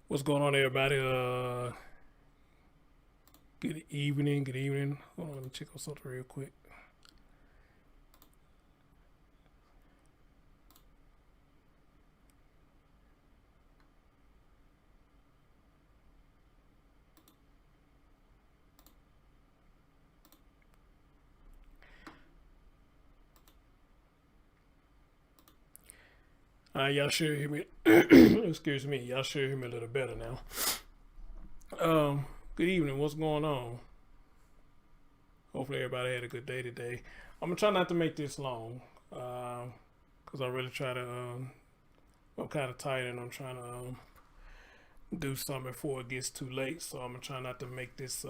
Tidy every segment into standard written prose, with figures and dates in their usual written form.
What's going on, everybody? Good evening. Good evening. Hold on, let me check on something real quick. Y'all sure hear me? Excuse me. Y'all sure hear me a little better now. Good evening. What's going on? Hopefully, everybody had a good day today. I'm gonna try not to make this long, cause I really try to. I'm kind of tired, and I'm trying to do something before it gets too late. So I'm gonna try not to make this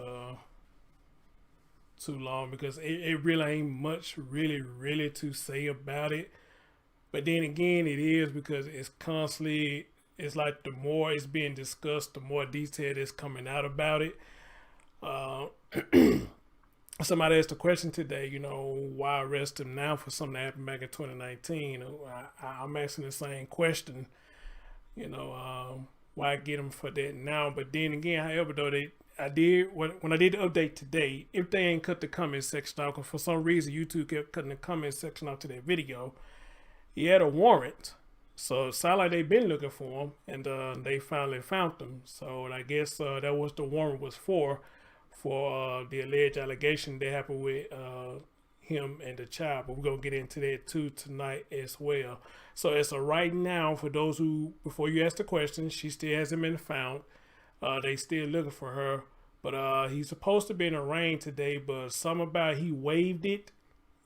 too long because it really ain't much really to say about it. But then again, it is because it's constantly. It's like the more it's being discussed, the more detail is coming out about it. Uh, Somebody asked a question today. Why arrest him now for something that happened back in 2019? I'm asking the same question. Why get him for that now? But then again, however, though I did when I did the update today. If they ain't cut the comment section out, because for some reason YouTube kept cutting the comment section out to that video, he had a warrant. So it sounded like they've been looking for him, and they finally found him. So I guess that was the warrant was for the alleged allegation that happened with him and the child. But we're gonna get into that too tonight as well. So as of right now, for those who, before you ask the question, she still hasn't been found. They still looking for her, but he's supposed to be in the rain today. But something about he waived it.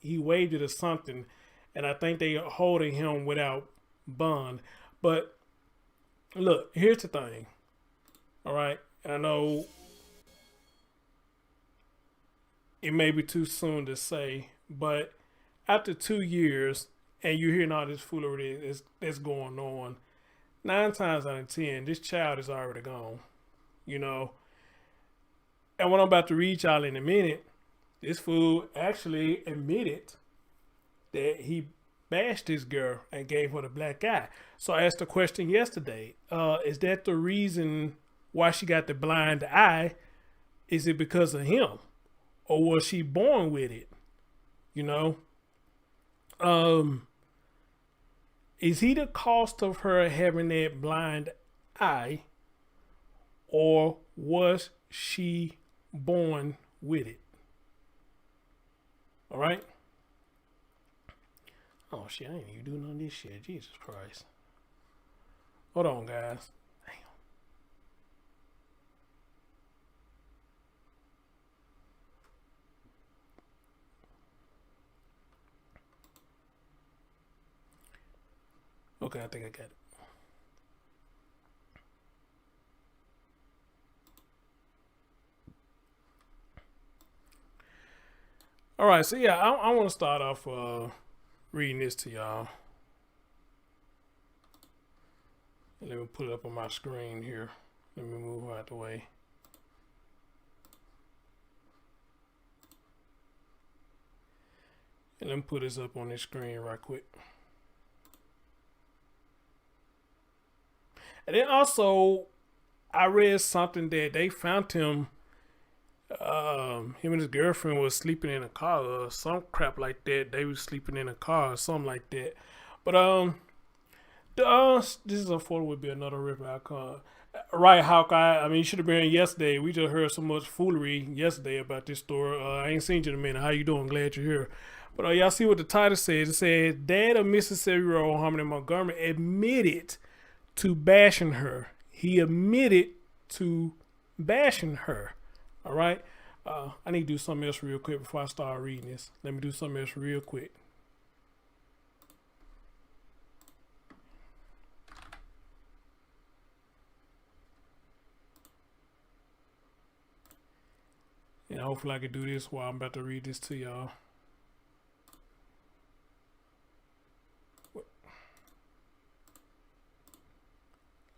He waived it or something, and I think they are holding him without bond. But look, here's the thing. All right, I know it may be too soon to say, but after 2 years and you're hearing all this foolery that's going on, 9 times out of 10, this child is already gone. You know, and what I'm about to read y'all in a minute, this fool actually admitted that he bashed this girl and gave her the black eye. So I asked the question yesterday: is that the reason why she got the blind eye? Is it because of him, or was she born with it? You know, um, is he the cost of her having that blind eye, or was she born with it? All right. Oh shit, I ain't even doing none of this shit. Jesus Christ. Hold on, guys. Damn. Okay, I think I got it. All right, so yeah, I want to start off reading this to y'all. And let me put it up on my screen here. Let me move out the way. And let me put this up on this screen right quick. And then also, I read something that they found him. Him and his girlfriend was sleeping in a car or some crap like that. They was sleeping in a car or something like that. But this is a photo would be another rip outcome. Right, Hawkeye. I mean, you should have been here yesterday. We just heard so much foolery yesterday about this story. I ain't seen you in a minute. How you doing? Glad you're here. But y'all see what the title says? It says, "Dad of Mississippi-year-old Harmony Montgomery admitted to bashing her." He admitted to bashing her. All right. I need to do something else real quick before I start reading this. Let me do something else real quick. And hopefully I can do this while I'm about to read this to y'all.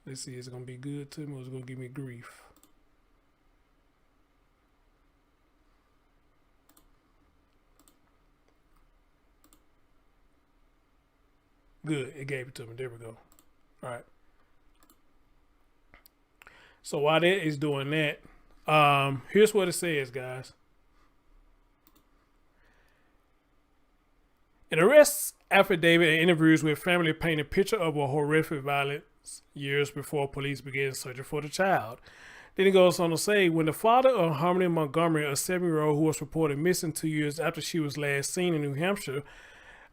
Let's see, is it going to be good to me or is it going to give me grief? Good, it gave it to me. There we go. All right. So while that is doing that, here's what it says, guys. In arrest affidavit and interviews with family paint a picture of a horrific violence years before police began searching for the child. Then it goes on to say, when the father of Harmony Montgomery, a 7-year-old who was reported missing 2 years after she was last seen in New Hampshire,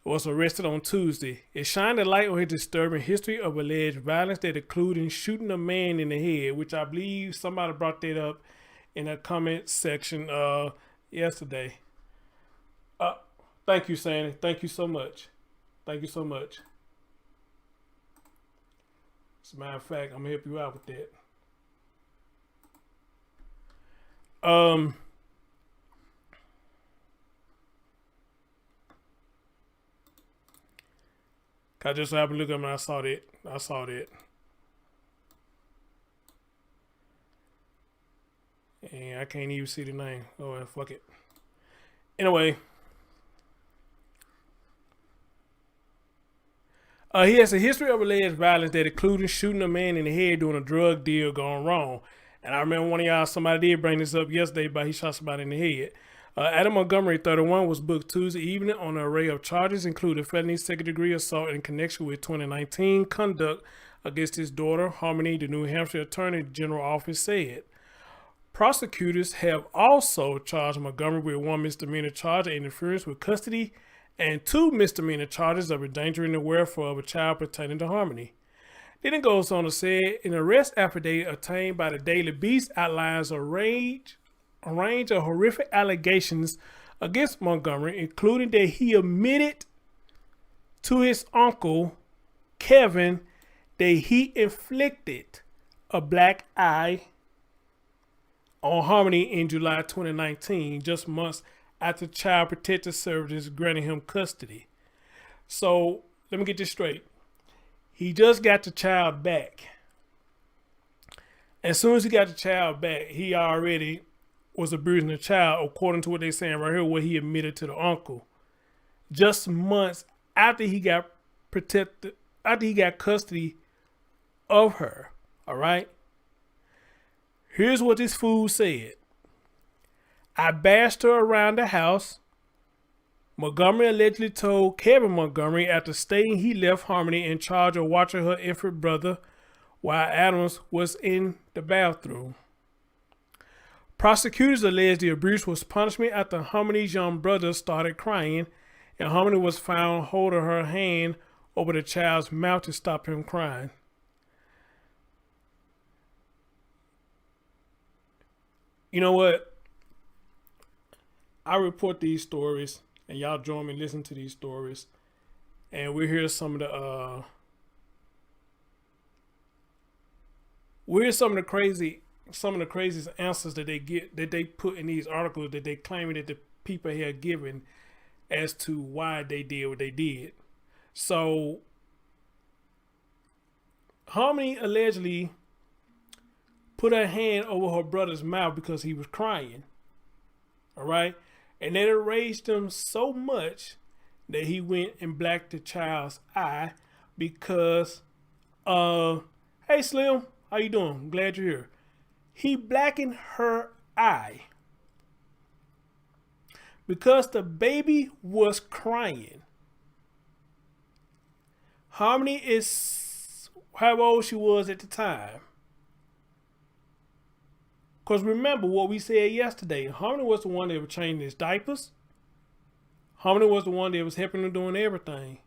was arrested on Tuesday, it shined a light on his disturbing history of alleged violence that included shooting a man in the head, which I believe somebody brought that up in a comment section yesterday. Thank you, Sandy. Thank you so much. Thank you so much. As a matter of fact, I'm gonna help you out with that. I just happened to look up and I saw that. And I can't even see the name. Oh, well, fuck it. Anyway. He has a history of alleged violence that included shooting a man in the head during a drug deal gone wrong. And I remember one of y'all, somebody did bring this up yesterday, but he shot somebody in the head. Adam Montgomery, 31, was booked Tuesday evening on an array of charges, including felony second-degree assault in connection with 2019 conduct against his daughter, Harmony, the New Hampshire Attorney General office said. Prosecutors have also charged Montgomery with 1 misdemeanor charge of interference with custody and 2 misdemeanor charges of endangering the welfare of a child pertaining to Harmony. Then it goes on to say, an arrest affidavit obtained by the Daily Beast outlines a range of horrific allegations against Montgomery, including that he admitted to his uncle, Kevin, that he inflicted a black eye on Harmony in July 2019, just months after Child Protective Services granted him custody. So, let me get this straight. He just got the child back. As soon as he got the child back, he already was abusing the child, according to what they're saying right here, what he admitted to the uncle. Just months after he got custody of her. All right? Here's what this fool said. I bashed her around the house. Montgomery allegedly told Kevin Montgomery after stating he left Harmony in charge of watching her infant brother while Adams was in the bathroom. Prosecutors alleged the abuse was punishment after Harmony's young brother started crying, and Harmony was found holding her hand over the child's mouth to stop him crying. You know what? I report these stories, and y'all join me and listen to these stories, and we hear some of the craziest answers that they put in these articles that they claiming that the people here given as to why they did what they did. So Harmony allegedly put her hand over her brother's mouth because he was crying. All right. And that enraged him so much that he went and blacked the child's eye because, hey Slim, how you doing? Glad you're here. He blackened her eye because the baby was crying. Harmony is how old she was at the time. Because remember what we said yesterday. Harmony was the one that was changing his diapers. Harmony was the one that was helping him doing everything.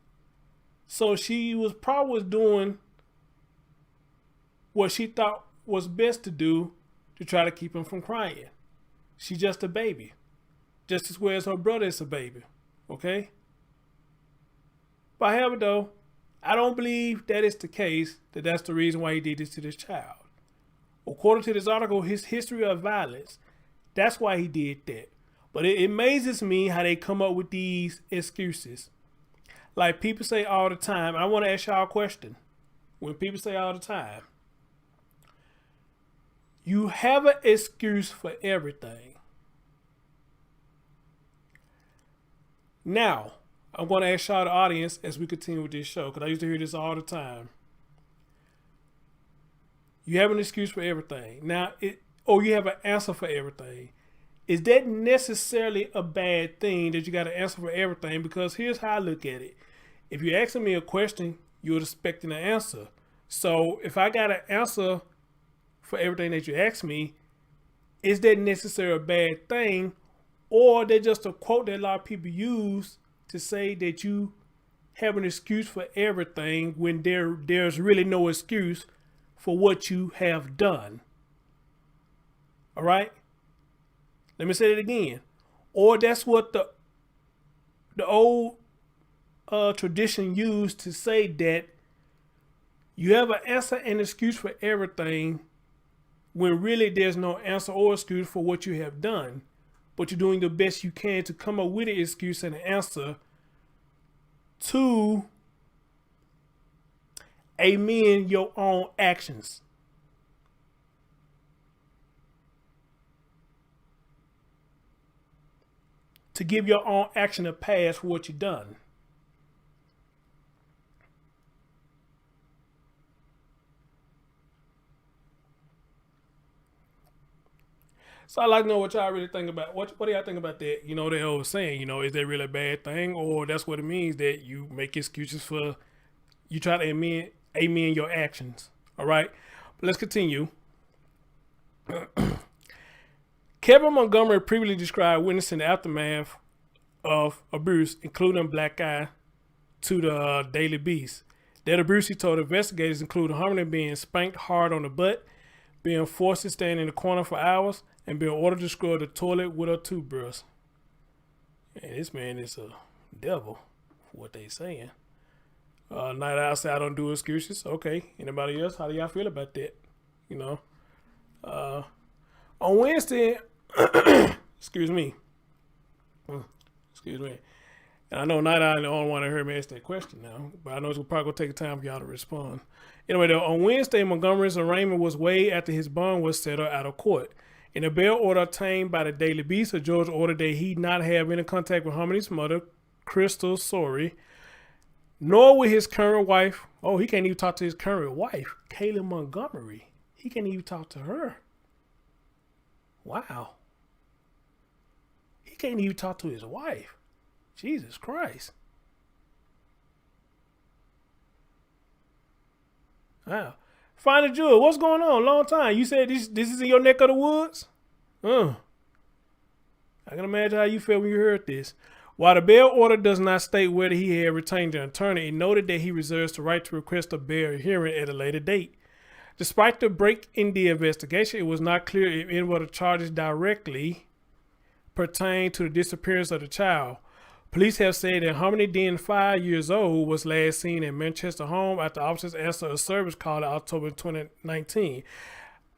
So she was probably doing what she thought was best to do to try to keep him from crying. She's just a baby. Just as well as her brother is a baby. Okay? But however though, I don't believe that is the case, that's the reason why he did this to this child. According to this article, his history of violence, that's why he did that. But it amazes me how they come up with these excuses. Like people say all the time, I want to ask y'all a question. When people say all the time, you have an excuse for everything. Now, I'm going to ask y'all the audience as we continue with this show, because I used to hear this all the time. You have an excuse for everything. Now, or you have an answer for everything. Is that necessarily a bad thing that you got to answer for everything? Because here's how I look at it. If you're asking me a question, you're expecting an answer. So if I got an answer for everything that you ask me, is that necessarily a bad thing? Or they're just a quote that a lot of people use to say that you have an excuse for everything when there's really no excuse for what you have done. All right? Let me say it again. Or that's what the old tradition used to say that you have an answer and excuse for everything when really there's no answer or excuse for what you have done. But you're doing the best you can to come up with an excuse and an answer to amend your own actions. To give your own action a pass for what you've done. So I'd like to know what y'all really think about. What do y'all think about that? You know, they always saying, you know, is that really a bad thing? Or that's what it means, that you make excuses for, you try to amend your actions. All right. But let's continue. Kevin Montgomery previously described witnessing the aftermath of abuse, including black eye, to the Daily Beast. That abuse, he told investigators, included Harmony being spanked hard on the butt, being forced to stand in the corner for hours, and being ordered to scrub the toilet with a toothbrush. And this man is a devil, for what they saying. Night Owl said, I don't do excuses. Okay. Anybody else? How do y'all feel about that? You know? On Wednesday, excuse me. And I know Night Owl the only one that heard me ask that question now, but I know it's probably going to take time for y'all to respond. Anyway, though, on Wednesday, Montgomery's arraignment was weighed after his bond was settled out of court. In a bail order obtained by the Daily Beast, a judge ordered that he not have any contact with Harmony's mother, Crystal Sorey, nor with his current wife. Oh, he can't even talk to his current wife, Kevin Montgomery. He can't even talk to her. Wow. He can't even talk to his wife. Jesus Christ. Wow. Find a jewel. What's going on? Long time. You said this is in your neck of the woods? I can imagine how you felt when you heard this. While the bail order does not state whether he had retained an attorney, it noted that he reserves the right to request a bail hearing at a later date. Despite the break in the investigation, it was not clear if any of the charges directly pertain to the disappearance of the child. Police have said that Harmony, then 5 years old, was last seen at Manchester home after officers answered a service call in October 2019.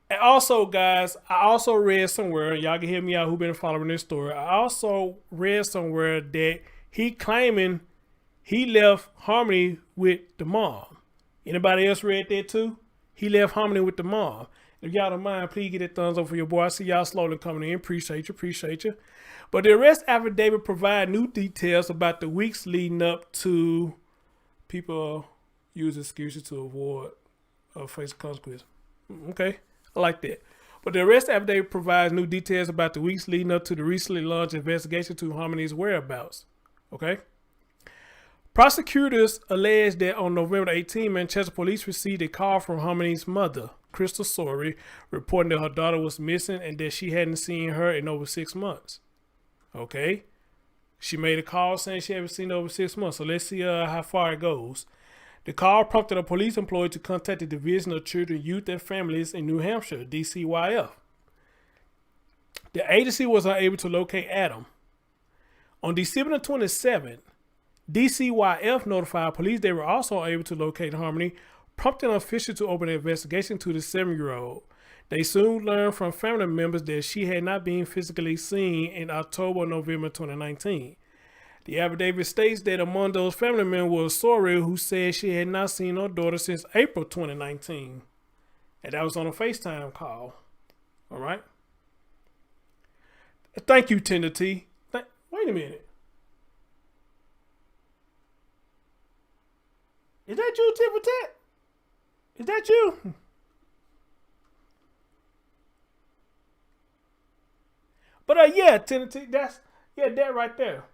And also, guys, I also read somewhere, y'all can hear me out who've been following this story. I also read somewhere that he claiming he left Harmony with the mom. Anybody else read that too? He left Harmony with the mom. If y'all don't mind, please get a thumbs up for your boy. I see y'all slowly coming in. Appreciate you. But the arrest affidavit provide new details about the weeks leading up to people use excuses to avoid face consequences. Okay, I like that. But the arrest affidavit provides new details about the weeks leading up to the recently launched investigation to Harmony's whereabouts. Okay. Prosecutors alleged that on November 18, Manchester police received a call from Harmony's mother, Crystal Sorey, reporting that her daughter was missing and that she hadn't seen her in over 6 months. Okay. She made a call saying she hadn't seen her over 6 months. So let's see how far it goes. The call prompted a police employee to contact the Division of Children, Youth, and Families in New Hampshire, DCYF. The agency was unable to locate Adam. On December 27th, DCYF notified police they were also unable to locate Harmony, prompting an official to open an investigation to the 7-year-old. They soon learned from family members that she had not been physically seen in October or November 2019. The affidavit states that among those family members was Sorey, who said she had not seen her daughter since April 2019. And that was on a FaceTime call. All right. Thank you, Tender T. Wait a minute. Is that you, Tip for Tat? Is that you? But yeah, tentative. That's that right there.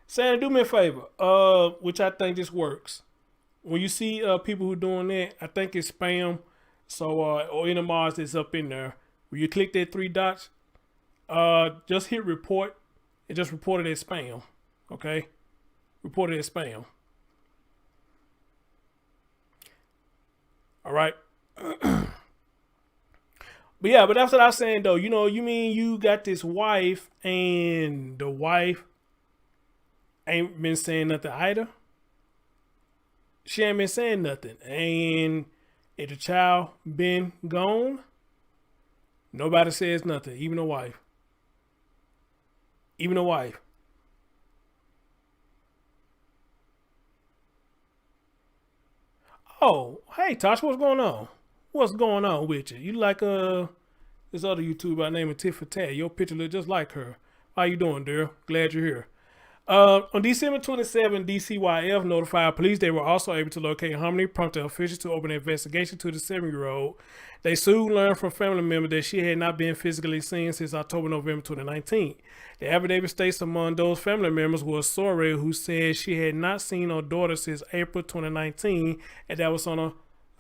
Santa, do me a favor. Which I think this works. When you see people who doing that, I think it's spam. So or NMRs that's up in there. When you click that three dots, just hit report. It just reported as spam. Okay, reported as spam. All right. But yeah, but that's what I was saying though. You know, you mean you got this wife and the wife ain't been saying nothing either. She ain't been saying nothing. And if the child been gone, nobody says nothing. Even the wife. Even the wife. Oh, hey Tosh, what's going on? What's going on with you? You like this other YouTuber by the name of Tit for Tat. Your picture look just like her. How you doing, dear? Glad you're here. On December 27, DCYF notified police they were also able to locate Harmony, prompting officials to open an investigation to the 7-year-old. They soon learned from family members that she had not been physically seen since November 2019. The affidavit states among those family members was Sore, who said she had not seen her daughter since April 2019, and that was on a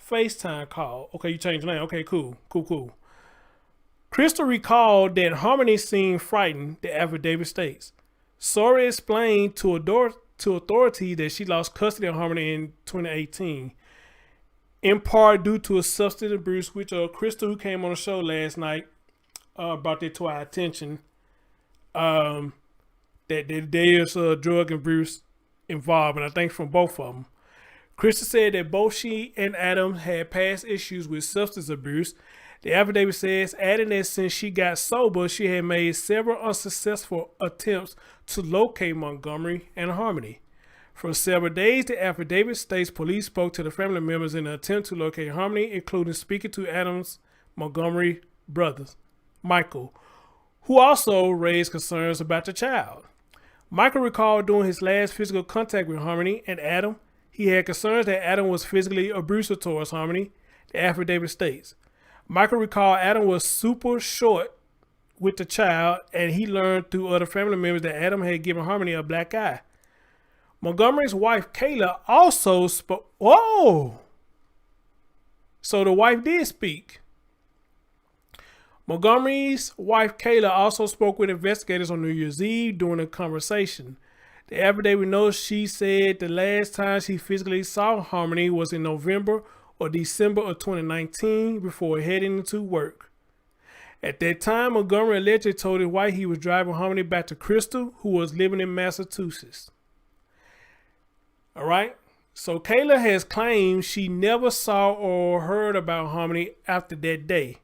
FaceTime call. Okay, you changed the name. Okay, cool. Crystal recalled that Harmony seemed frightened, the affidavit states. Sora explained to authorities that she lost custody of Harmony in 2018, in part due to a substance abuse, which Crystal, who came on the show last night, brought that to our attention, that there's a drug abuse involved, and I think from both of them. Crystal said that both she and Adam had past issues with substance abuse. The affidavit says, adding that since she got sober, she had made several unsuccessful attempts to locate Montgomery and Harmony. For several days, the affidavit states police spoke to the family members in an attempt to locate Harmony, including speaking to Adam's Montgomery brothers, Michael, who also raised concerns about the child. Michael recalled during his last physical contact with Harmony and Adam, he had concerns that Adam was physically abusive towards Harmony, the affidavit states. Michael recalled Adam was super short with the child, and he learned through other family members that Adam had given Harmony a black eye. Montgomery's wife, Kayla, also spoke. Whoa! So the wife did speak. Montgomery's wife, Kayla, also spoke with investigators on New Year's Eve during a conversation. The affidavit notes she said the last time she physically saw Harmony was in November or December of 2019 before heading into work. At that time, Montgomery allegedly told his wife he was driving Harmony back to Crystal, who was living in Massachusetts. All right. So Kayla has claimed she never saw or heard about Harmony after that day.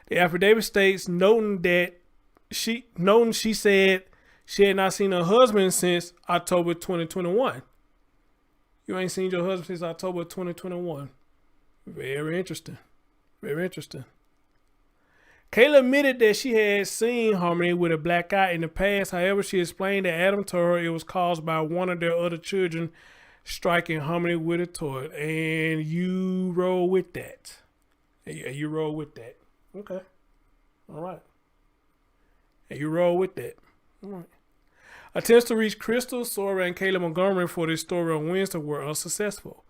The affidavit states, noting she said she had not seen her husband since October 2021. You ain't seen your husband since October 2021. Very interesting. Very interesting. Kayla admitted that she had seen Harmony with a black eye in the past. However, she explained that Adam told her it was caused by one of their other children striking Harmony with a toy. And you roll with that. Yeah, you roll with that. Okay. All right. And you roll with that. All right. Attempts to reach Crystal, Sora, and Kayla Montgomery for this story on Wednesday were unsuccessful.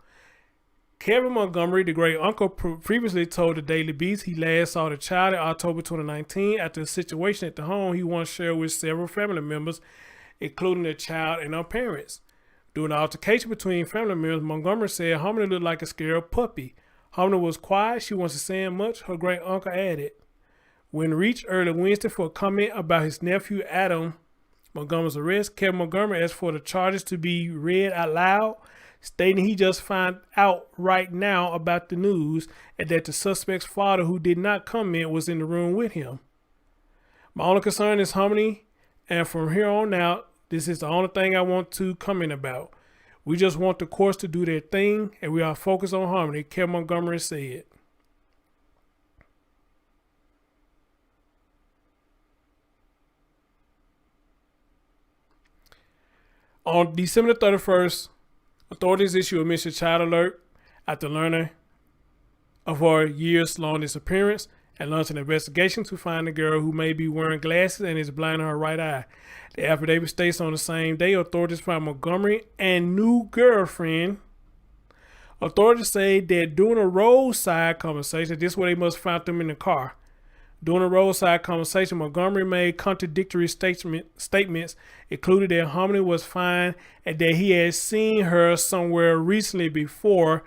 Kevin Montgomery, the great uncle, previously told the Daily Beast he last saw the child in October 2019 after a situation at the home he once shared with several family members, including the child and her parents. During the altercation between family members, Montgomery said Harmony looked like a scared puppy. Harmony was quiet, she wasn't saying much, her great uncle added. When reached early Wednesday for a comment about his nephew Adam Montgomery's arrest, Kevin Montgomery asked for the charges to be read out loud, stating he just found out right now about the news and that the suspect's father, who did not comment, was in the room with him. My only concern is Harmony, and from here on out, this is the only thing I want to comment about. We just want the courts to do their thing, and we are focused on Harmony, Kevin Montgomery said. On December 31st, authorities issued a missing child alert after learning of her years-long disappearance and launched an investigation to find the girl who may be wearing glasses and is blind in her right eye. The affidavit states on the same day, authorities found Montgomery and new girlfriend. Authorities say that during a roadside conversation, this is where they must have found them in the car. During a roadside conversation, Montgomery made contradictory statements, including that Harmony was fine and that he had seen her somewhere recently before,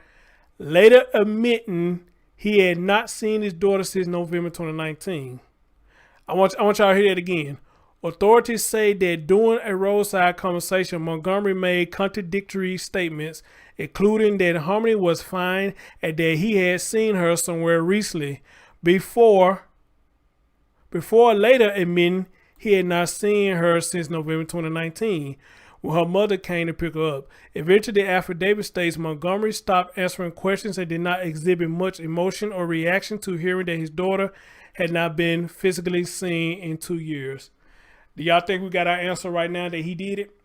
later admitting he had not seen his daughter since November 2019. I want y'all to hear that again. Authorities say that during a roadside conversation, Montgomery made contradictory statements, including that Harmony was fine and that he had seen her somewhere recently before later admitting he had not seen her since November 2019, when her mother came to pick her up. Eventually, the affidavit states Montgomery stopped answering questions and did not exhibit much emotion or reaction to hearing that his daughter had not been physically seen in 2 years. Do y'all think we got our answer right now that he did it?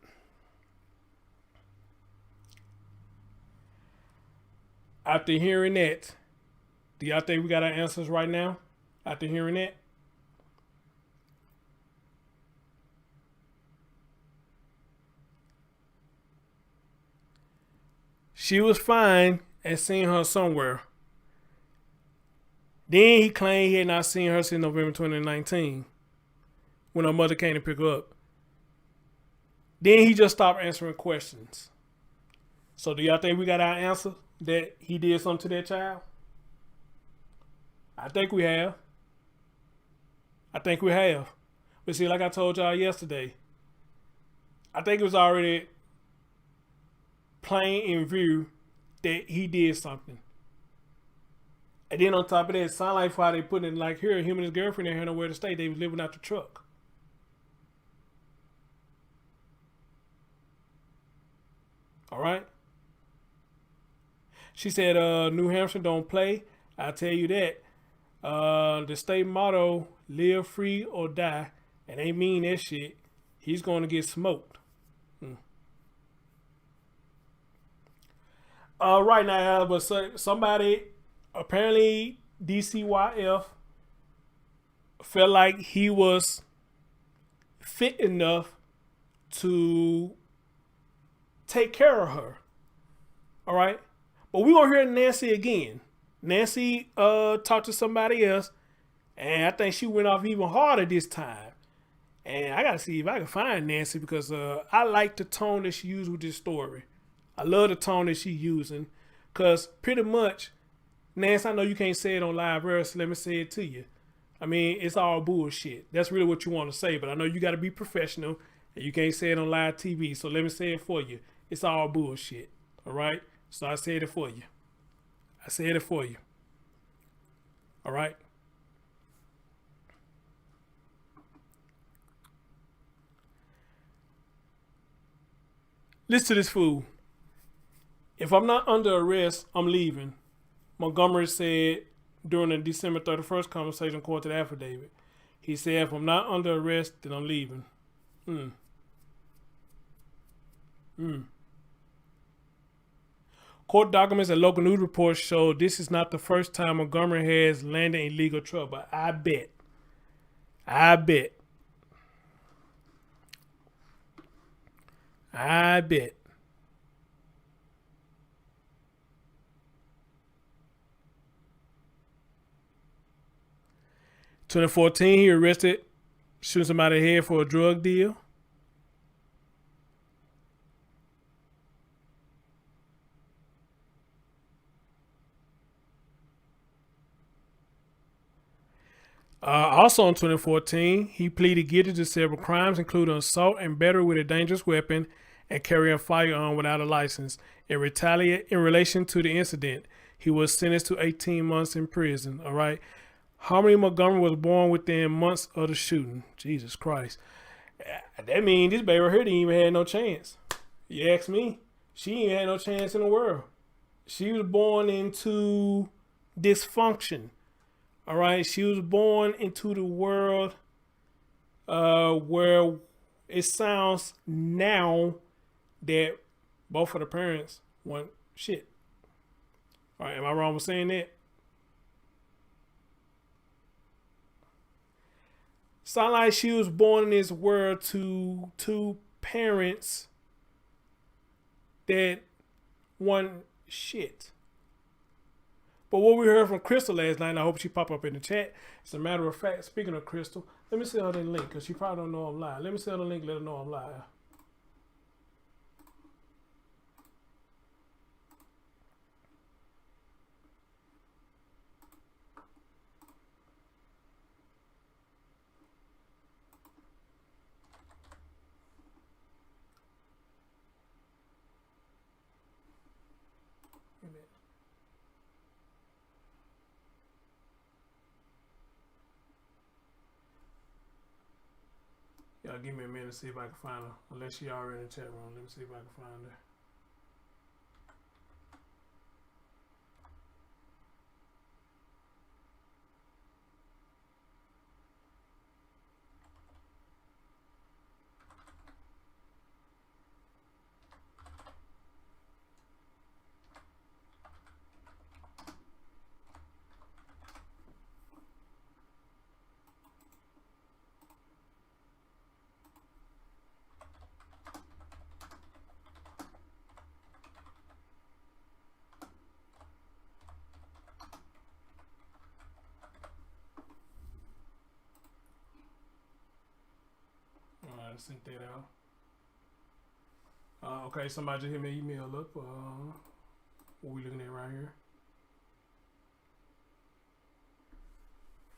After hearing that, do y'all think we got our answers right now? After hearing that? She was fine and seen her somewhere. Then he claimed he had not seen her since November 2019 when her mother came to pick her up. Then he just stopped answering questions. So do y'all think we got our answer that he did something to that child? I think we have. But see, like I told y'all yesterday, I think it was already plain in view that he did something. And then on top of that, it sounded like how they put it like here, him and his girlfriend didn't have nowhere to stay. They was living out the truck. All right. She said, New Hampshire don't play. I'll tell you that. The state motto, live free or die. And they mean that shit. He's going to get smoked. Right now, but somebody, apparently DCYF, felt like he was fit enough to take care of her. All right. But we're going to hear Nancy again. Nancy talked to somebody else, and I think she went off even harder this time. And I got to see if I can find Nancy because I like the tone that she used with this story. I love the tone that she's using because pretty much, Nancy, I know you can't say it on live air, so let me say it to you. I mean, it's all bullshit. That's really what you want to say, but I know you got to be professional and you can't say it on live TV, so let me say it for you. It's all bullshit, all right? So I said it for you. All right? Listen to this fool. If I'm not under arrest, I'm leaving. Montgomery said during the December 31st conversation according to the affidavit. He said, if I'm not under arrest, then I'm leaving. Court documents and local news reports show this is not the first time Montgomery has landed in legal trouble. I bet. 2014, he arrested, shooting somebody in the head for a drug deal. Also in 2014, he pleaded guilty to several crimes, including assault and battery with a dangerous weapon and carrying a firearm without a license. In relation to the incident, he was sentenced to 18 months in prison. All right. Harmony Montgomery was born within months of the shooting. Jesus Christ. That means this baby right here didn't even have no chance. You ask me, she ain't had no chance in the world. She was born into dysfunction. All right. She was born into the world where it sounds now that both of the parents want shit. All right. Am I wrong with saying that? Sound like she was born in this world to two parents that want shit. But what we heard from Crystal last night, and I hope she pop up in the chat. As a matter of fact, speaking of Crystal, let me send her the link because she probably don't know I'm live. Let me send her the link, let her know I'm live. Y'all give me a minute to see if I can find her. Unless she already in the chat room. Let me see if I can find her. I sent that out. Okay, somebody just hit my email up. What we looking at right here?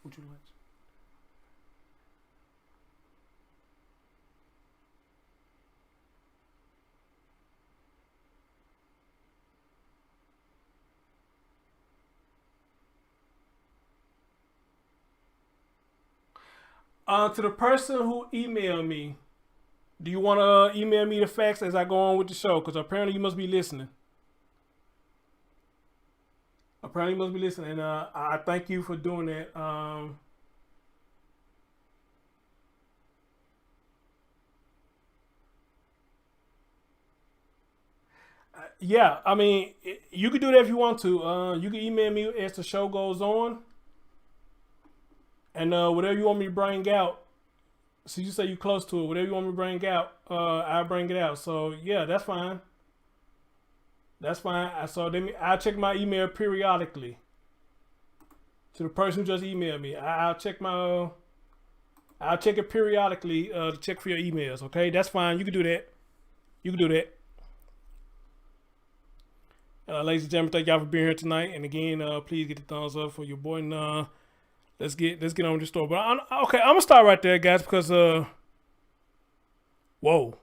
What you like? To the person who emailed me, do you want to email me the facts as I go on with the show? Because apparently you must be listening. Apparently you must be listening. And I thank you for doing that. Yeah, I mean, you can do that if you want to. You can email me as the show goes on. And whatever you want me to bring out, so you say you close to it, whatever you want me to bring out, I'll bring it out. So yeah, that's fine. That's fine. So I'll check my email periodically. To the person who just emailed me, I'll check it periodically to check for your emails. Okay, that's fine. You can do that. You can do that. Ladies and gentlemen, thank y'all for being here tonight. And again, please get the thumbs up for your boy. And let's get on with the story. But okay, I'm gonna start right there, guys, because whoa,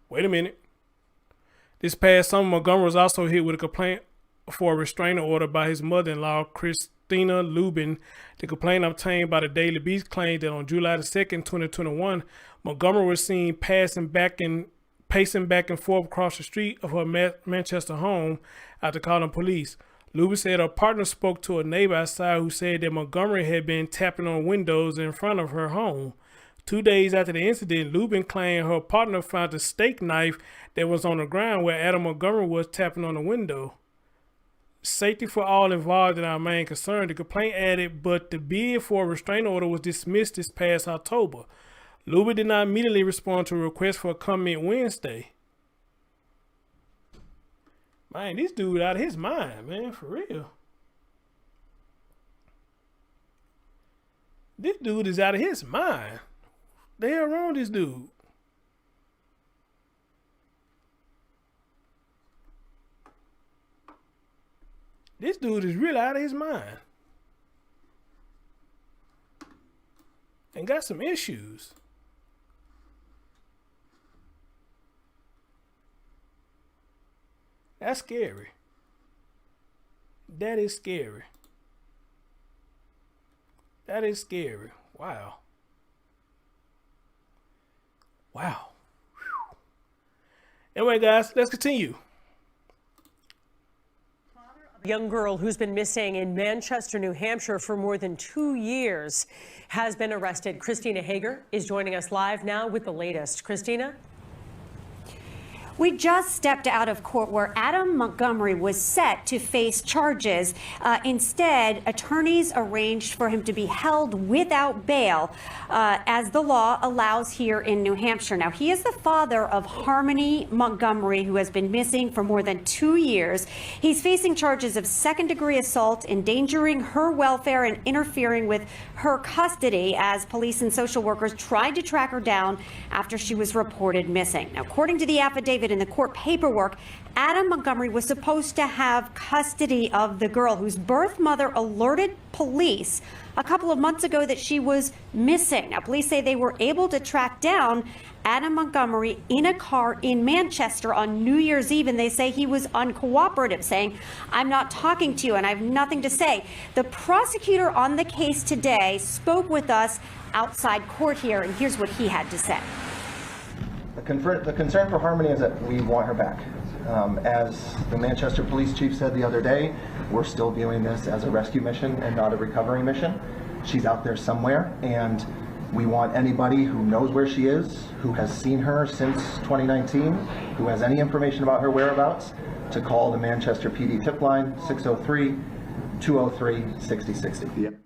wait a minute. This past summer, Montgomery was also hit with a complaint for a restraining order by his mother-in-law, Christina Lubin. The complaint obtained by the Daily Beast claimed that on July the 2nd, 2021, Montgomery was seen pacing back and forth across the street of her Manchester home after calling police. Lubin said her partner spoke to a neighbor outside who said that Montgomery had been tapping on windows in front of her home. 2 days after the incident, Lubin claimed her partner found a steak knife that was on the ground where Adam Montgomery was tapping on the window. Safety for all involved is our main concern, the complaint added, but the bid for a restraining order was dismissed this past October. Lubin did not immediately respond to a request for a comment Wednesday. Man, this dude out of his mind, man, for real. This dude is out of his mind. The hell wrong with this dude? This dude is really out of his mind. And got some issues. That's scary. That is scary. That is scary. Wow. Wow. Whew. Anyway, guys, let's continue. A young girl who's been missing in Manchester, New Hampshire for more than 2 years has been arrested. Christina Hager is joining us live now with the latest. Christina? We just stepped out of court where Adam Montgomery was set to face charges. Instead, attorneys arranged for him to be held without bail, as the law allows here in New Hampshire. Now, he is the father of Harmony Montgomery, who has been missing for more than 2 years. He's facing charges of second-degree assault, endangering her welfare, and interfering with her custody as police and social workers tried to track her down after she was reported missing. Now, according to the affidavit in the court paperwork, Adam Montgomery was supposed to have custody of the girl whose birth mother alerted police a couple of months ago that she was missing. Now, police say they were able to track down Adam Montgomery in a car in Manchester on New Year's Eve, and they say he was uncooperative, saying, "I'm not talking to you and I have nothing to say." The prosecutor on the case today spoke with us outside court here, and here's what he had to say. The concern for Harmony is that we want her back. As the Manchester police chief said the other day, we're still viewing this as a rescue mission and not a recovery mission. She's out there somewhere, and we want anybody who knows where she is, who has seen her since 2019, who has any information about her whereabouts, to call the Manchester PD tip line 603-203-6060.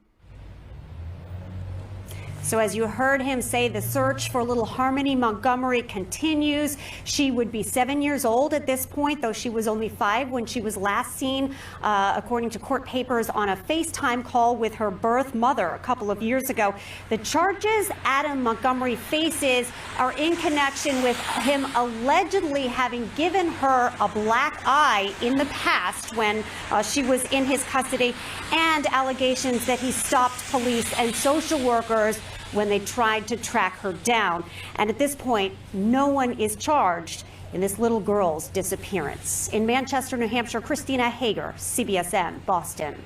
So as you heard him say, the search for little Harmony Montgomery continues. She would be 7 years old at this point, though she was only 5 when she was last seen, according to court papers, on a FaceTime call with her birth mother a couple of years ago. The charges Adam Montgomery faces are in connection with him allegedly having given her a black eye in the past when she was in his custody, and allegations that he stopped police and social workers when they tried to track her down. And at this point, no one is charged in this little girl's disappearance. In Manchester, New Hampshire, Christina Hager, CBSN, Boston.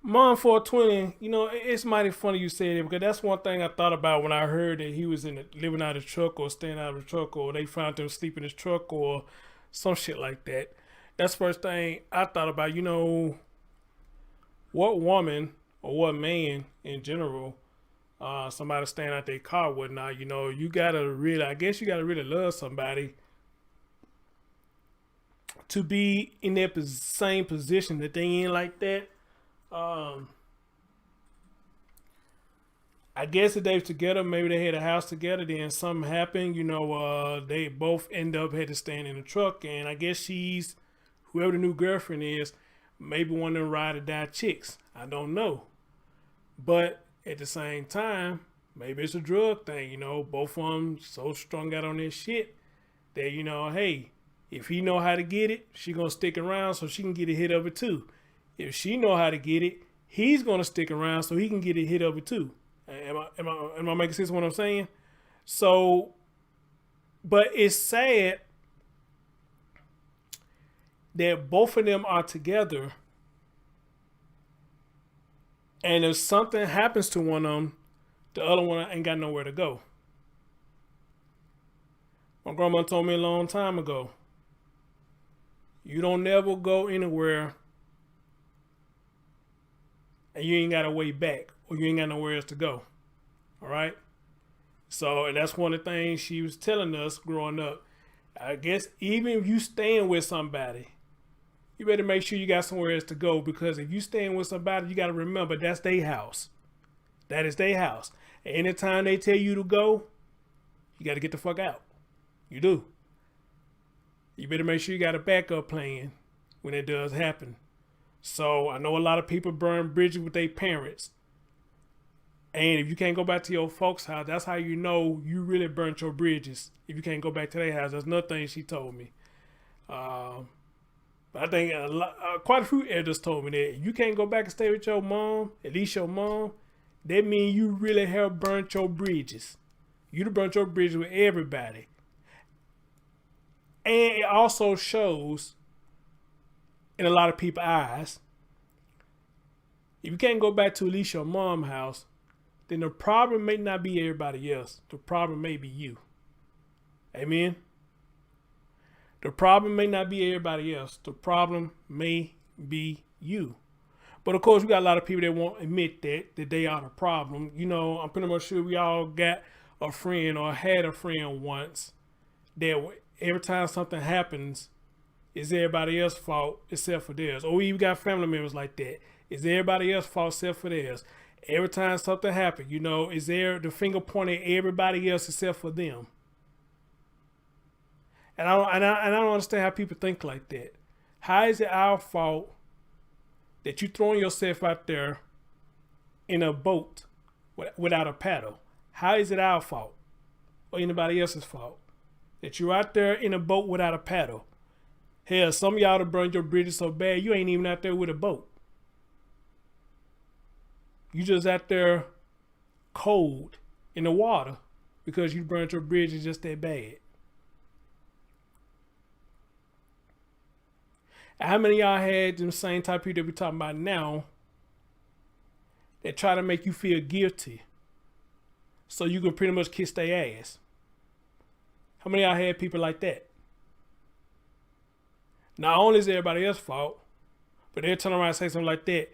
Mom 420, you know, it's mighty funny you say that, because that's one thing I thought about when I heard that he was living out of the truck or staying out of the truck, or they found him sleeping in his truck or some shit like that. That's the first thing I thought about. You know, what woman or what man in general, somebody staying out their car, whatnot, you know, you gotta really, I guess you gotta really love somebody to be in their same position that they in like that. I guess if they were together, maybe they had a house together, then something happened, you know, they both end up had to stand in the truck, and I guess she's, whoever the new girlfriend is, maybe one of them ride or die chicks. I don't know. But at the same time, maybe it's a drug thing, you know, both of them so strung out on this shit that, you know, hey, if he know how to get it, she gonna stick around so she can get a hit of it too. If she know how to get it, he's gonna stick around so he can get a hit of it too. Am I making sense of what I'm saying? So, but it's sad that both of them are together, and if something happens to one of them, the other one ain't got nowhere to go. My grandma told me a long time ago, you don't never go anywhere and you ain't got a way back, or you ain't got nowhere else to go. All right? So, and that's one of the things she was telling us growing up. I guess even if you staying with somebody, you better make sure you got somewhere else to go, because if you staying with somebody, you got to remember that's their house. That is their house. And anytime they tell you to go, you got to get the fuck out. You do. You better make sure you got a backup plan when it does happen. So I know a lot of people burn bridges with their parents. And if you can't go back to your folks' house, that's how you know you really burnt your bridges. If you can't go back to their house, that's another thing she told me. But I think quite a few elders told me that if you can't go back and stay with your mom, at least your mom, that means you really have burnt your bridges. You done burnt your bridges with everybody. And it also shows in a lot of people's eyes, if you can't go back to at least your mom's house, then the problem may not be everybody else. The problem may be you. Amen? The problem may not be everybody else. The problem may be you. But of course, we got a lot of people that won't admit that they are the problem. You know, I'm pretty much sure we all got a friend or had a friend once that every time something happens, it's everybody else's fault except for theirs. Or we even got family members like that. It's everybody else's fault except for theirs. Every time something happens, you know, is there the finger pointing at everybody else except for them? And I don't understand how people think like that. How is it our fault that you throwing yourself out there in a boat without a paddle? How is it our fault or anybody else's fault that you're out there in a boat without a paddle? Hell, some of y'all have burned your bridges so bad you ain't even out there with a boat. You just out there cold in the water because you burned your bridges just that bad. How many of y'all had them same type of people that we're talking about now that try to make you feel guilty so you can pretty much kiss their ass? How many of y'all had people like that? Not only is it everybody else's fault, but they'll turn around and say something like that.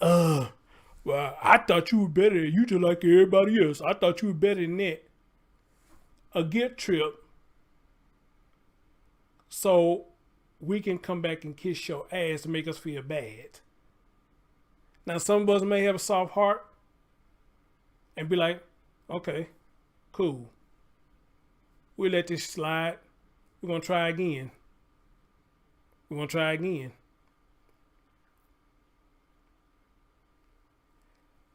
Well, I thought you were better than you, just like everybody else. I thought you were better than that. A guilt trip. So we can come back and kiss your ass to make us feel bad. Now, some of us may have a soft heart and be like, okay, cool. We'll let this slide. We're going to try again. We're going to try again.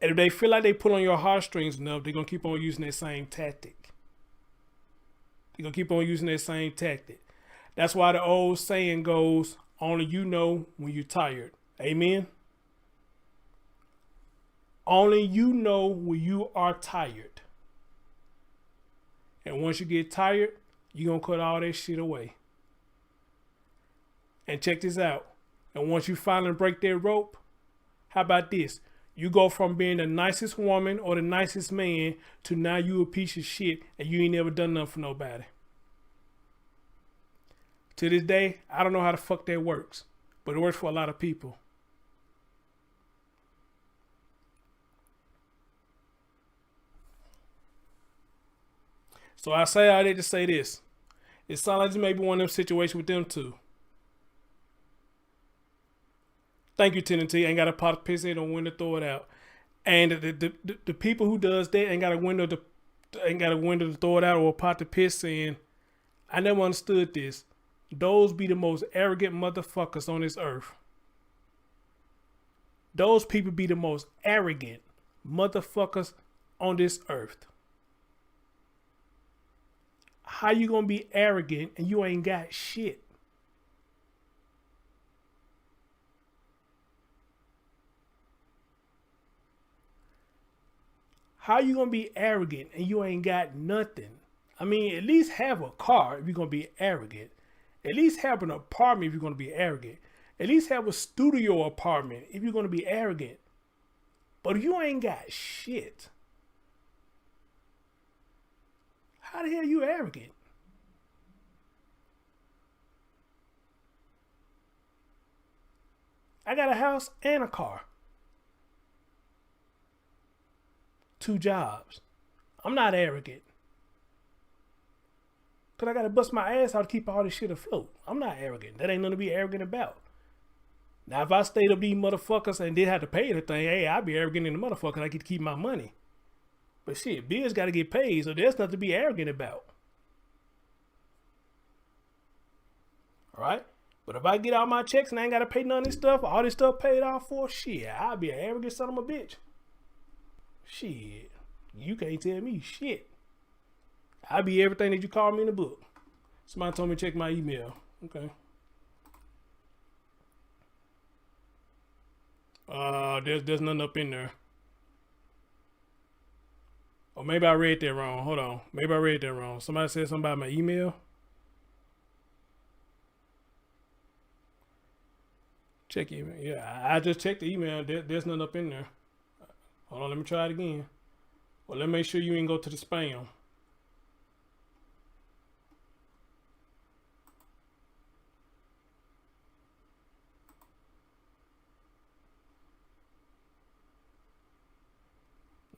And if they feel like they pull on your heartstrings enough, they're going to keep on using that same tactic. They're going to keep on using that same tactic. That's why the old saying goes, only you know when you're tired. Amen? Only you know when you are tired. And once you get tired, you're going to cut all that shit away. And check this out. And once you finally break that rope, how about this? You go from being the nicest woman or the nicest man to now you a piece of shit and you ain't never done nothing for nobody. To this day, I don't know how the fuck that works, but it works for a lot of people. So I say all that to say this. It sounds like this may be one of them situations with them too. Thank you, Tennessee. Ain't got a pot of piss in on when to throw it out. And the people who does that ain't got a window to throw it out or a pot to piss in. I never understood this. Those be the most arrogant motherfuckers on this earth. Those people be the most arrogant motherfuckers on this earth. How you gonna be arrogant and you ain't got shit? How you gonna be arrogant and you ain't got nothing? I mean, at least have a car if you're gonna be arrogant. At least have an apartment if you're gonna be arrogant. At least have a studio apartment if you're gonna be arrogant. But if you ain't got shit, how the hell you arrogant? I got a house and a car. 2 jobs. I'm not arrogant. Because I got to bust my ass out to keep all this shit afloat. I'm not arrogant. That ain't nothing to be arrogant about. Now, if I stayed up these motherfuckers and didn't have to pay anything, hey, I'd be arrogant in the motherfucker. I get to keep my money. But shit, bills got to get paid, so there's nothing to be arrogant about. All right? But if I get all my checks and I ain't got to pay none of this stuff, all this stuff paid off for, shit, I'll be an arrogant son of a bitch. Shit, you can't tell me shit. I'll be everything that you call me in the book. Somebody told me to check my email. Okay. There's nothing up in there. Or maybe I read that wrong. Hold on. Maybe I read that wrong. Somebody said something about my email. Check email. Yeah, I just checked the email. There's nothing up in there. Hold on, let me try it again. Well, let me make sure you ain't go to the spam.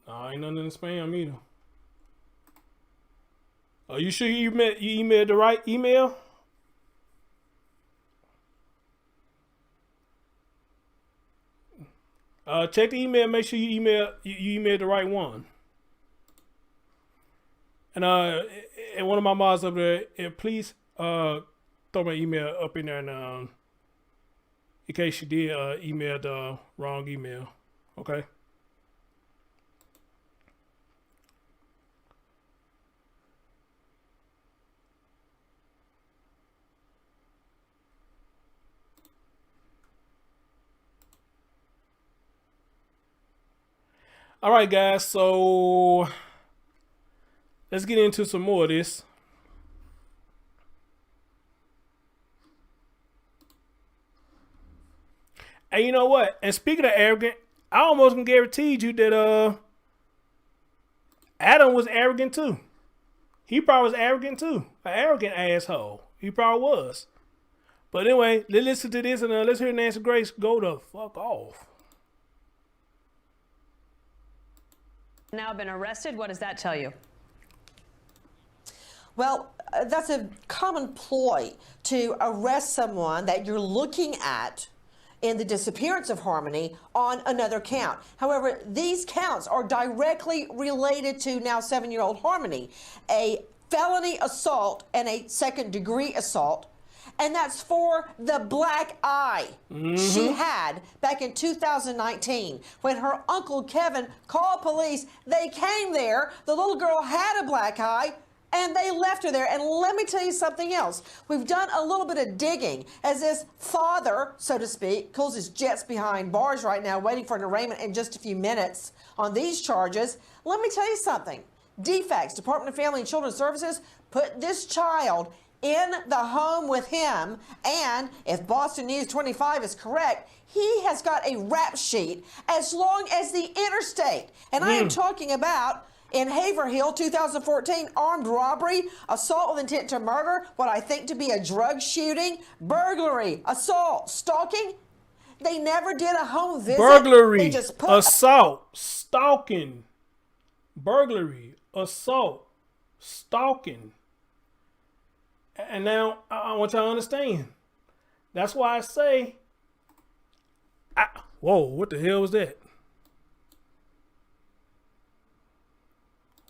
No, ain't nothing in the spam either. Are you sure you emailed the right email? Check the email. Make sure you emailed the right one. And one of my mods up there, please throw my email up in there, and in case you did email the wrong email. Okay. All right, guys, so let's get into some more of this. And you know what? And speaking of arrogant, I almost can guarantee you that Adam was arrogant too. He probably was arrogant too. An arrogant asshole. He probably was. But anyway, let's listen to this, and let's hear Nancy Grace go the fuck off. Now been arrested. What does that tell you? Well, that's a common ploy to arrest someone that you're looking at in the disappearance of Harmony on another count. However, these counts are directly related to now 7-year-old Harmony, a felony assault and a second-degree assault. And that's for the black eye she had back in 2019 when her uncle Kevin called police. They came there. The little girl had a black eye, and they left her there. And let me tell you something else. We've done a little bit of digging as this father, so to speak, cools his jets behind bars right now, waiting for an arraignment in just a few minutes on these charges. Let me tell you something. DFACS, Department of Family and Children's Services, put this child in the home with him, and if Boston News 25 is correct, he has got a rap sheet as long as the interstate. And I am talking about in Haverhill, 2014, armed robbery, assault with intent to murder, what I think to be a drug shooting, burglary, assault, stalking. They never did a home visit. Burglary, They just put assault, stalking. Burglary, assault, stalking. And now I want y'all to understand. That's why I say, whoa, what the hell was that?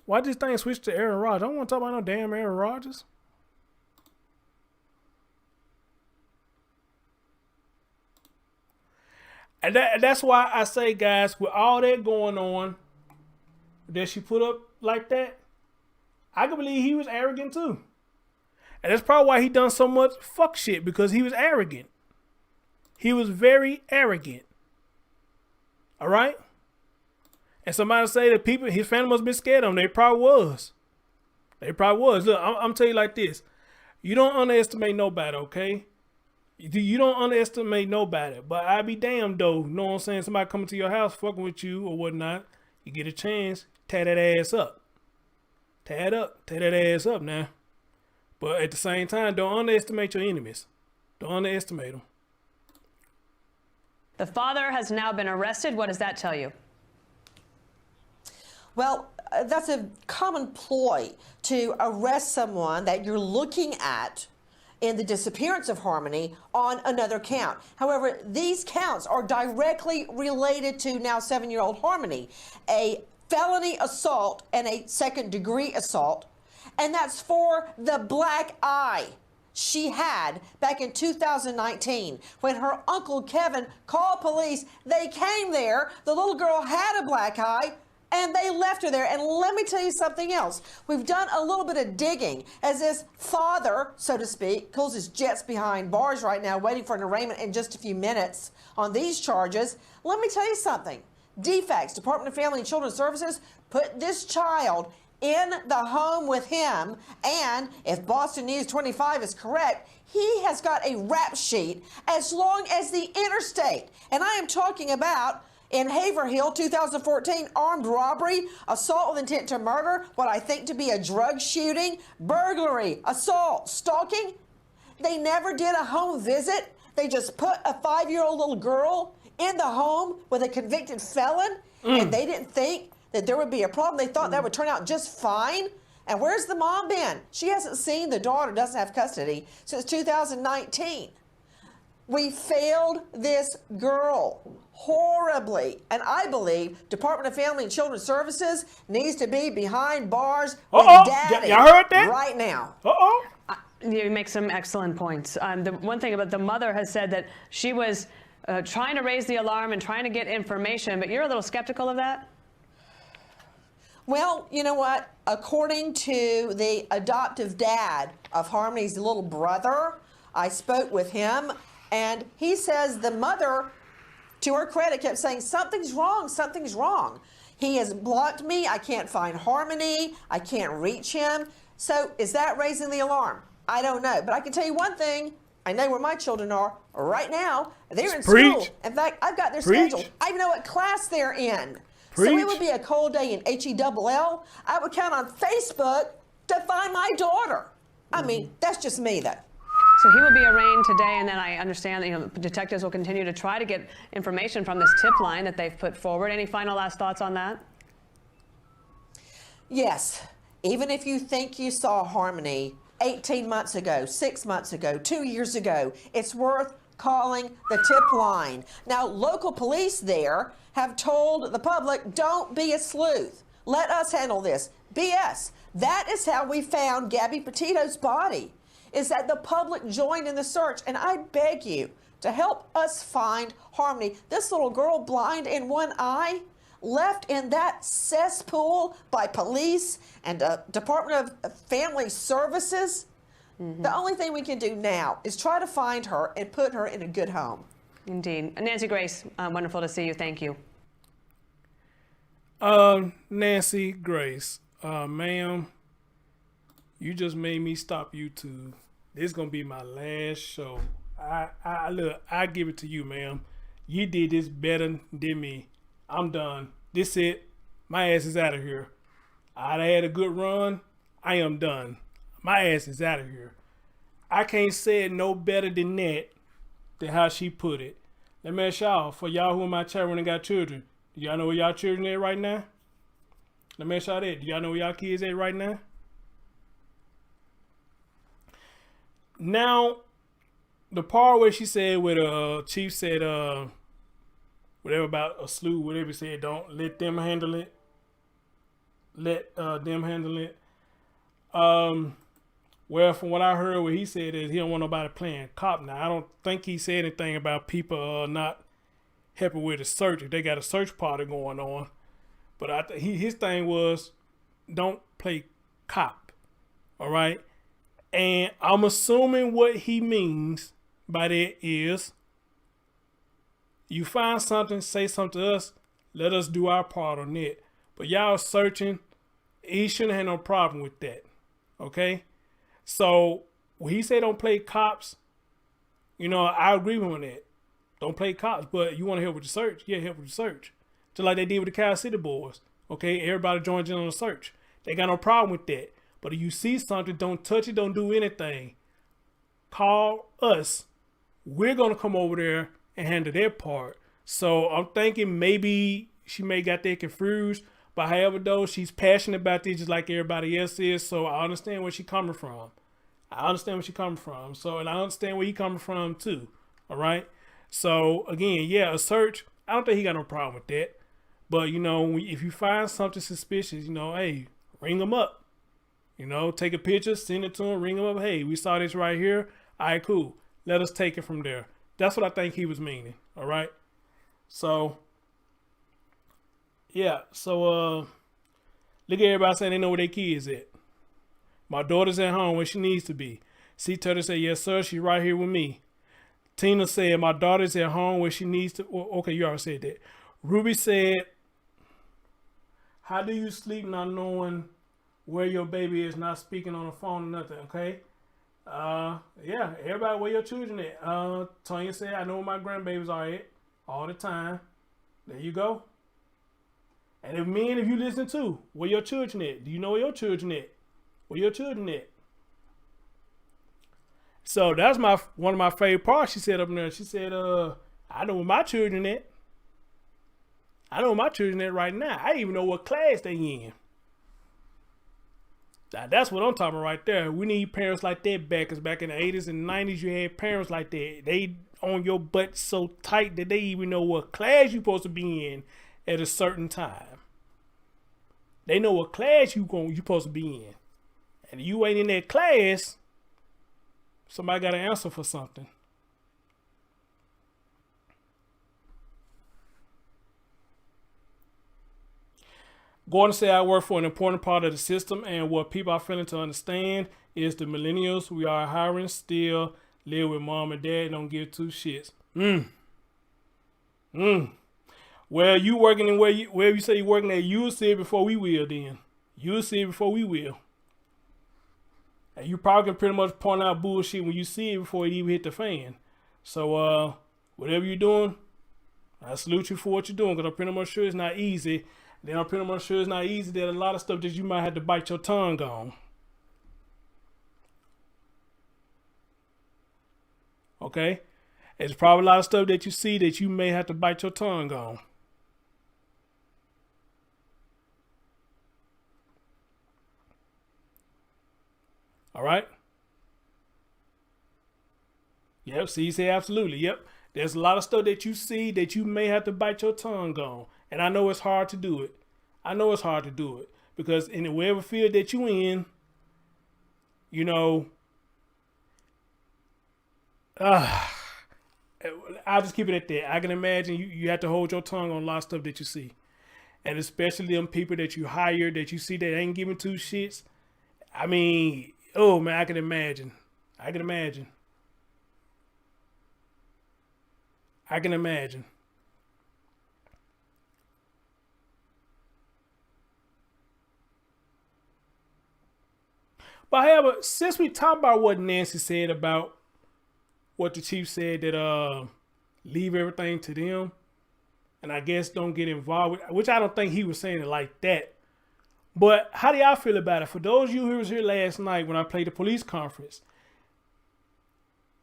Why did this thing switch to Aaron Rodgers? I don't want to talk about no damn Aaron Rodgers. And that's why I say, guys, with all that going on that she put up like that, I can believe he was arrogant too. And that's probably why he done so much fuck shit, because he was arrogant. He was very arrogant. All right? And somebody say that people, his family must have been scared of him. They probably was. They probably was. Look, I'm telling you like this. You don't underestimate nobody, okay? You don't underestimate nobody. But I be damned though. You know what I'm saying? Somebody coming to your house fucking with you or whatnot. You get a chance, tear that ass up. Tear it up. Tear that ass up now. But at the same time, don't underestimate your enemies. Don't underestimate them. The father has now been arrested. What does that tell you? Well, that's a common ploy to arrest someone that you're looking at in the disappearance of Harmony on another count. However, these counts are directly related to now 7-year-old Harmony, a felony assault and a second-degree assault. And that's for the black eye she had back in 2019 when her uncle Kevin called police. They came there. The little girl had a black eye, and they left her there. And let me tell you something else. We've done a little bit of digging as this father, so to speak, cools his jets behind bars right now, waiting for an arraignment in just a few minutes on these charges. Let me tell you something. DFACS, Department of Family and Children's Services, put this child in the home with him, and if Boston News 25 is correct, he has got a rap sheet as long as the interstate. And I am talking about in Haverhill, 2014, armed robbery, assault with intent to murder, what I think to be a drug shooting, burglary, assault, stalking. They never did a home visit. They just put a 5-year-old little girl in the home with a convicted felon, and they didn't think that there would be a problem. They thought that would turn out just fine. And where's the mom been? She hasn't seen the daughter, doesn't have custody since 2019. We failed this girl horribly. And I believe Department of Family and Children's Services needs to be behind bars with Daddy y'all heard that? right now. You make some excellent points. The one thing about the mother has said that she was trying to raise the alarm and trying to get information, but you're a little skeptical of that? Well, you know what? According to the adoptive dad of Harmony's little brother, I spoke with him, and he says the mother, to her credit, kept saying, something's wrong, something's wrong. He has blocked me. I can't find Harmony. I can't reach him. So is that raising the alarm? I don't know. But I can tell you one thing. I know where my children are right now. They're in school. In fact, I've got their schedule. I even know what class they're in. So it would be a cold day in HELL. I would count on Facebook to find my daughter. I mean, that's just me, though. So he will be arraigned today, and then I understand that detectives will continue to try to get information from this tip line that they've put forward. Any final last thoughts on that? Yes. Even if you think you saw Harmony 18 months ago, 6 months ago, 2 years ago, it's worth calling the tip line. Now, local police there have told the public, don't be a sleuth. Let us handle this. BS. That is how we found Gabby Petito's body, is that the public joined in the search. And I beg you to help us find Harmony. This little girl, blind in one eye, left in that cesspool by police and Department of Family Services. The only thing we can do now is try to find her and put her in a good home. Indeed. Nancy Grace, wonderful to see you. Thank you. Nancy Grace, ma'am, you just made me stop YouTube. This is gonna be my last show. I give it to you, ma'am. You did this better than me. I'm done. This it. My ass is out of here. I had a good run. I am done. My ass is out of here. I can't say it no better than that, than how she put it. Let me ask y'all, for y'all who in my chat room and got children, do y'all know where y'all children at right now? Let me ask y'all that. Do y'all know where y'all kids at right now? Now, the part where she said, where the chief said, whatever about a slew, whatever he said, don't let them handle it. Let them handle it. Well, from what I heard, what he said is he don't want nobody playing cop. Now, I don't think he said anything about people not helping with the search. If they got a search party going on. But his thing was, don't play cop. All right? And I'm assuming what he means by that is, you find something, say something to us, let us do our part on it. But y'all searching, he shouldn't have no problem with that. Okay? So when he said don't play cops, I agree with him on that. Don't play cops, but you want to help with the search? Yeah, help with the search. Just like they did with the Cal City boys. Okay, everybody joins in on the search. They got no problem with that. But if you see something, don't touch it, don't do anything. Call us. We're going to come over there and handle their part. So I'm thinking maybe she may got that confused. But however, though, she's passionate about this just like everybody else is. So I understand where she's coming from. So, and I understand where he coming from, too. All right? So, again, yeah, a search, I don't think he got no problem with that. But, if you find something suspicious, hey, ring them up. Take a picture, send it to him, ring him up. Hey, we saw this right here. All right, cool. Let us take it from there. That's what I think he was meaning. All right? So, yeah. So, look at everybody saying they know where their kids at. My daughter's at home where she needs to be. C. Turtle said, yes, sir. She's right here with me. Tina said, my daughter's at home where she needs to. Okay, you already said that. Ruby said, how do you sleep not knowing where your baby is, not speaking on the phone or nothing? Okay. Yeah, everybody, where your children at? Tonya said, I know where my grandbabies are at all the time. There you go. And if you listen too, where your children at? Do you know where your children at? Where your children at? So that's one of my favorite parts she said up there. She said, I know where my children at. I know where my children at right now. I even know what class they in. Now, that's what I'm talking about right there. We need parents like that back, because back in the 80s and 90s, you had parents like that. They on your butt so tight that they even know what class you're supposed to be in at a certain time. They know what class you're supposed to be in. And if you ain't in that class, somebody got to answer for something. Gordon said, I work for an important part of the system, and what people are failing to understand is the millennials we are hiring still live with mom and dad and don't give two shits. Well, you working in wherever you say you're working at, you'll see it before we will then. You'll see it before we will. And you probably can pretty much point out bullshit when you see it before it even hit the fan. So, whatever you're doing, I salute you for what you're doing, because I'm pretty much sure it's not easy. Then I'm pretty much sure it's not easy that a lot of stuff that you might have to bite your tongue on. Okay? There's probably a lot of stuff that you see that you may have to bite your tongue on. All right? Yep, see, you say absolutely. Yep. There's a lot of stuff that you see that you may have to bite your tongue on. And I know it's hard to do it. I know it's hard to do it. Because in whatever field that you in, you know, I'll just keep it at that. I can imagine you have to hold your tongue on a lot of stuff that you see. And especially them people that you hire that you see that ain't giving two shits. I mean, oh man, I can imagine. I can imagine. I can imagine. But however, since we talked about what Nancy said about what the chief said, that leave everything to them, and I guess don't get involved with, which I don't think he was saying it like that. But how do y'all feel about it? For those of you who was here last night when I played the police conference,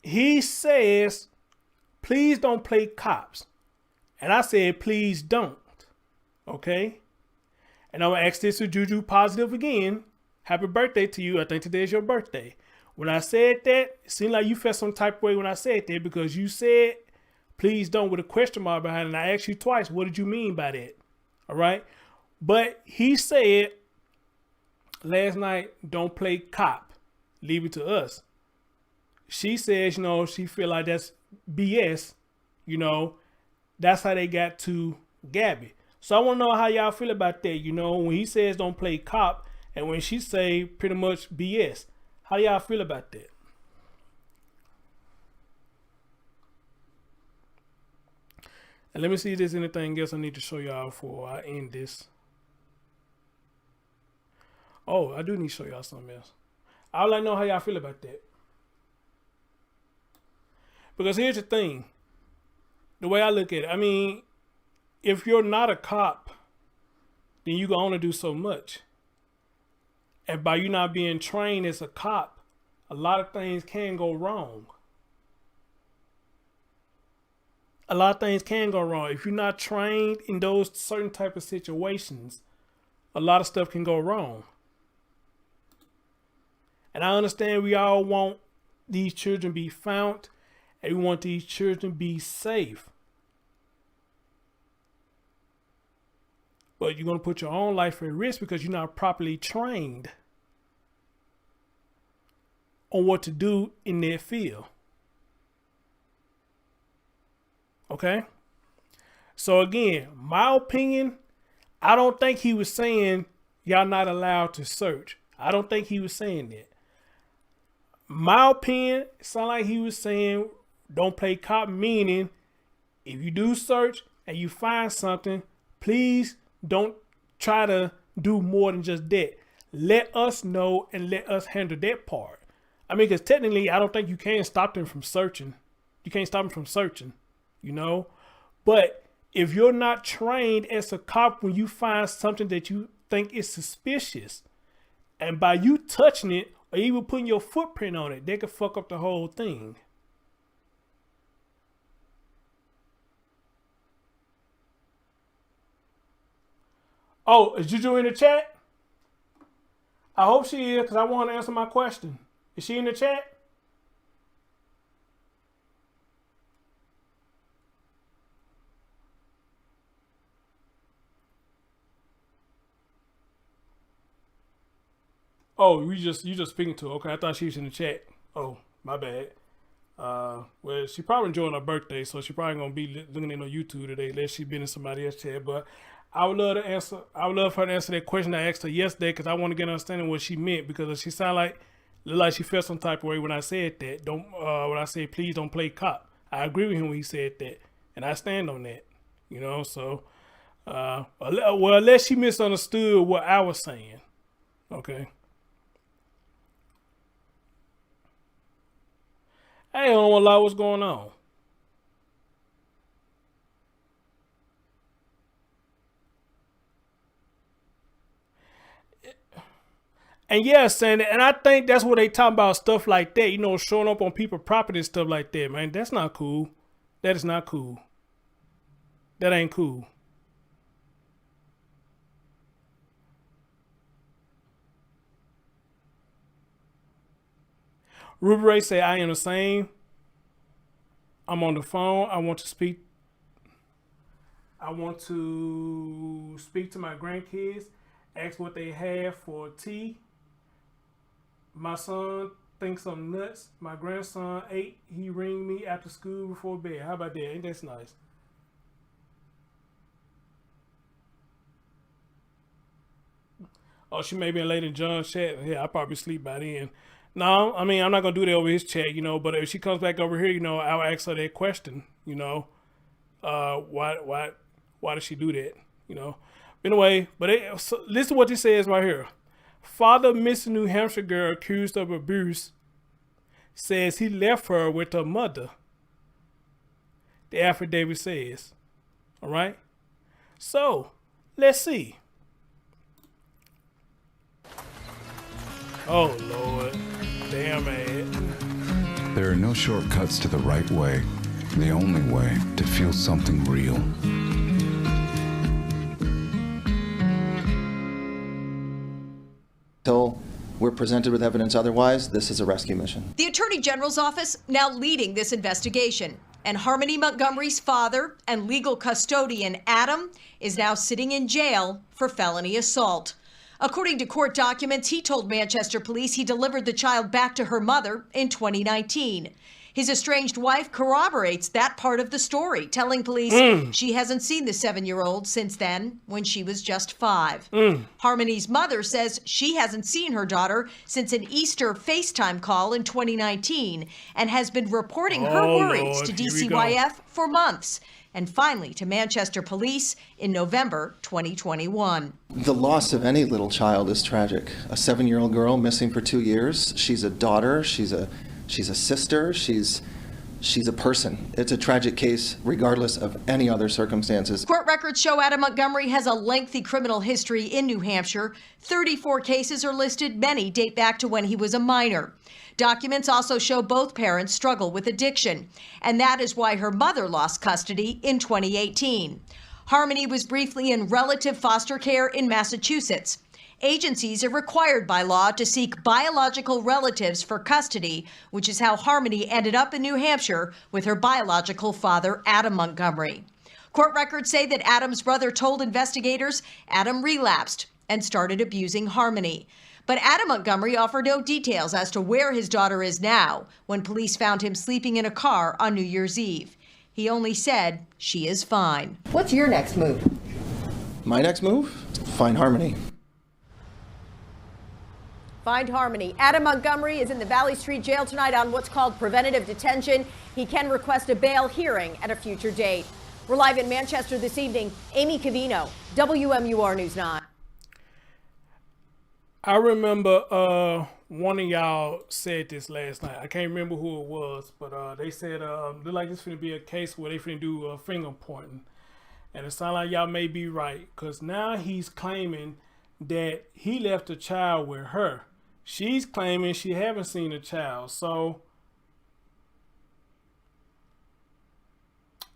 he says, please don't play cops. And I said, please don't. Okay? And I'm going to ask this to Juju Positive again. Happy birthday to you. I think today is your birthday. When I said that, it seemed like you felt some type of way when I said that, because you said, please don't, with a question mark behind it. And I asked you twice, what did you mean by that? All right. But he said last night, don't play cop. Leave it to us. She says, you know, she feel like that's BS. You know, that's how they got to Gabby. So I want to know how y'all feel about that. You know, when he says don't play cop, and when she say pretty much BS, how do y'all feel about that? And let me see if there's anything else I need to show y'all before I end this. Oh, I do need to show y'all something else. I would like to know how y'all feel about that. Because here's the thing. The way I look at it, I mean, if you're not a cop, then you can only do so much. And by you not being trained as a cop, a lot of things can go wrong. A lot of things can go wrong. If you're not trained in those certain type of situations, a lot of stuff can go wrong. And I understand we all want these children to be found, and we want these children to be safe. But you're going to put your own life at risk because you're not properly trained on what to do in their field. Okay? So again, my opinion, I don't think he was saying y'all not allowed to search. I don't think he was saying that. My opinion, it sounded like he was saying don't play cop, meaning if you do search and you find something, please don't try to do more than just that. Let us know and let us handle that part. I mean, because technically, I don't think you can stop them from searching. You can't stop them from searching, you know. But if you're not trained as a cop, when you find something that you think is suspicious, and by you touching it or even putting your footprint on it, they could fuck up the whole thing. Oh, is Juju in the chat? I hope she is, because I want to answer my question. Is she in the chat? Oh, you just speaking to her. Okay, I thought she was in the chat. Oh, my bad. Well, she probably enjoying her birthday, so she probably gonna be looking in on YouTube today, unless she been in somebody else's chat. But I would love to answer. I would love for her to answer that question I asked her yesterday, because I want to get an understanding what she meant. Because she sounded like she felt some type of way when I said that. When I said please don't play cop. I agree with him when he said that, and I stand on that. You know, so well, unless she misunderstood what I was saying. Okay. I don't want to lie, what's going on? And yeah, saying that, and I think that's what they talk about, stuff like that, you know, showing up on people's property and stuff like that, man. That's not cool. That is not cool. That ain't cool. Ruby Ray say, I am the same. I'm on the phone. I want to speak to my grandkids, ask what they have for tea. My son thinks I'm nuts. My grandson 8. He ring me after school before bed. How about that? Ain't that nice? Oh, she may be in late in John's chat. Yeah, I'll probably sleep by then. No, I mean, I'm not going to do that over his chat, you know, but if she comes back over here, you know, I'll ask her that question, you know, why does she do that, you know? Anyway, but so listen to what this says right here. Father missing New Hampshire girl accused of abuse says he left her with her mother. The affidavit says, all right? So, let's see. Oh, Lord. Damn, man. There are no shortcuts to the right way. The only way to feel something real. Until we're presented with evidence otherwise, this is a rescue mission. The Attorney General's office now leading this investigation. And Harmony Montgomery's father and legal custodian, Adam, is now sitting in jail for felony assault. According to court documents, he told Manchester police he delivered the child back to her mother in 2019. His estranged wife corroborates that part of the story, telling police she hasn't seen the 7-year-old since then, when she was just 5. Harmony's mother says she hasn't seen her daughter since an Easter FaceTime call in 2019 and has been reporting her worries to DCYF for months. And finally to Manchester police in November 2021. The loss of any little child is tragic. A 7-year-old girl missing for 2 years. She's a daughter. She's a sister. She's a person. It's a tragic case regardless of any other circumstances. Court records show Adam Montgomery has a lengthy criminal history in New Hampshire. 34 cases are listed. Many date back to when he was a minor. Documents also show both parents struggle with addiction, and that is why her mother lost custody in 2018. Harmony was briefly in relative foster care in Massachusetts. Agencies are required by law to seek biological relatives for custody, which is how Harmony ended up in New Hampshire with her biological father, Adam Montgomery. Court records say that Adam's brother told investigators Adam relapsed and started abusing Harmony. But Adam Montgomery offered no details as to where his daughter is now when police found him sleeping in a car on New Year's Eve. He only said she is fine. What's your next move? My next move? Find Harmony. Find Harmony. Adam Montgomery is in the Valley Street Jail tonight on what's called preventative detention. He can request a bail hearing at a future date. We're live in Manchester this evening. Amy Cavino, WMUR News 9. I remember one of y'all said this last night. I can't remember who it was, but they said look like this finna be a case where they finna do finger pointing. And it sounds like y'all may be right, because now he's claiming that he left a child with her. She's claiming she haven't seen a child. So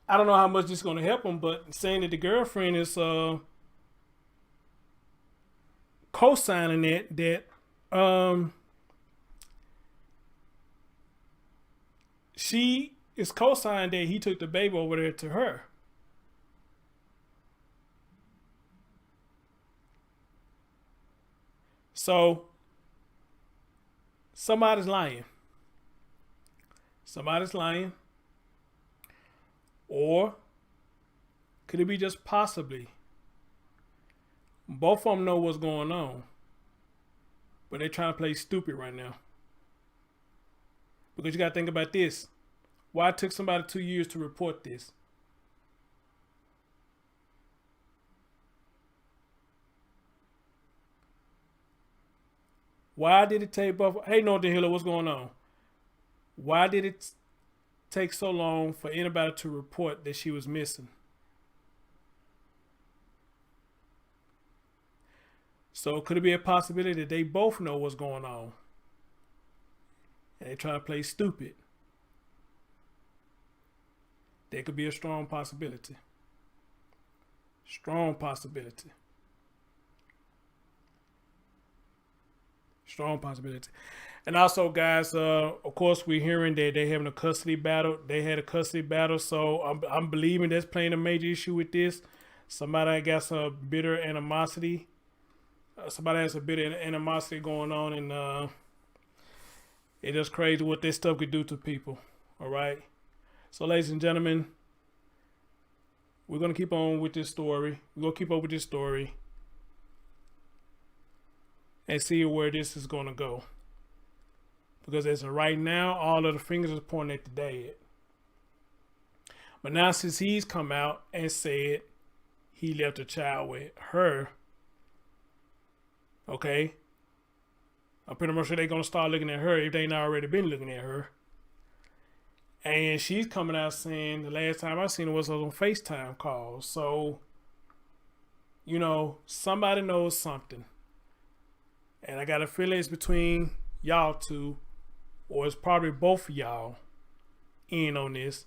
I don't know how much this is going to help him, but saying that the girlfriend is co-signing that She is co-signed that he took the baby over there to her. So somebody's lying. Somebody's lying. Or could it be just possibly both of them know what's going on, but they're trying to play stupid right now? Because you got to think about this. Why it took somebody 2 years to report this? Why did it take both? Hey, Northern Hiller, what's going on? Why did it take so long for anybody to report that she was missing? So could it be a possibility that they both know what's going on and they try to play stupid? There could be a strong possibility. Strong possibility. Strong possibility. And also, guys, of course, we're hearing that they're having a custody battle. They had a custody battle, so I'm believing that's playing a major issue with this. Somebody got some bitter animosity. Somebody has a bitter animosity going on, and it's just crazy what this stuff could do to people. All right. So, ladies and gentlemen, we're going to keep on with this story. We're going to keep up with this story and see where this is going to go. Because as of right now, all of the fingers are pointing at the dad. But now since he's come out and said he left a child with her, okay, I'm pretty much sure they're going to start looking at her if they ain't already been looking at her. And she's coming out saying the last time I seen her was on FaceTime calls. So, you know, somebody knows something. And I got a feeling it's between y'all two, or it's probably both of y'all in on this.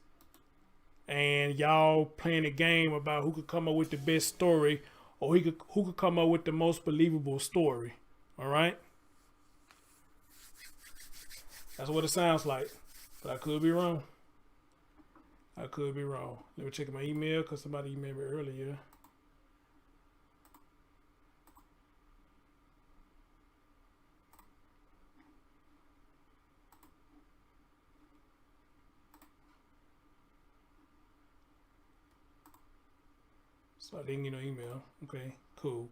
And y'all playing a game about who could come up with the best story, or who could come up with the most believable story. All right? That's what it sounds like. But I could be wrong. I could be wrong. Let me check my email because somebody emailed me earlier. So I didn't get no email. Okay, cool.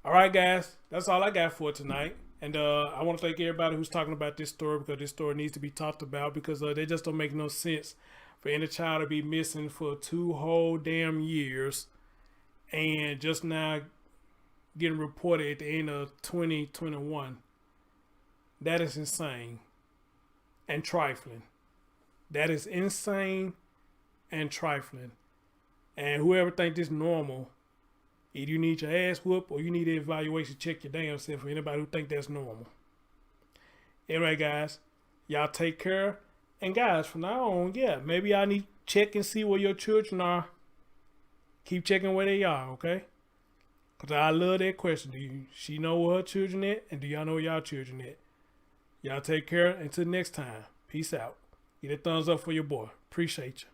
All right, guys. That's all I got for tonight. And I want to thank everybody who's talking about this story, because this story needs to be talked about, because they just don't make no sense for any child to be missing for 2 whole damn years and just now getting reported at the end of 2021. That is insane and trifling. That is insane and trifling. And whoever think this normal, either you need your ass whooped or you need an evaluation, check your damn self for anybody who think that's normal. Anyway, guys, y'all take care. And guys, from now on, yeah, maybe y'all need to check and see where your children are. Keep checking where they are, okay? Because I love that question. Do she know where her children at? And do y'all know where y'all children at? Y'all take care. Until next time. Peace out. Get a thumbs up for your boy. Appreciate you.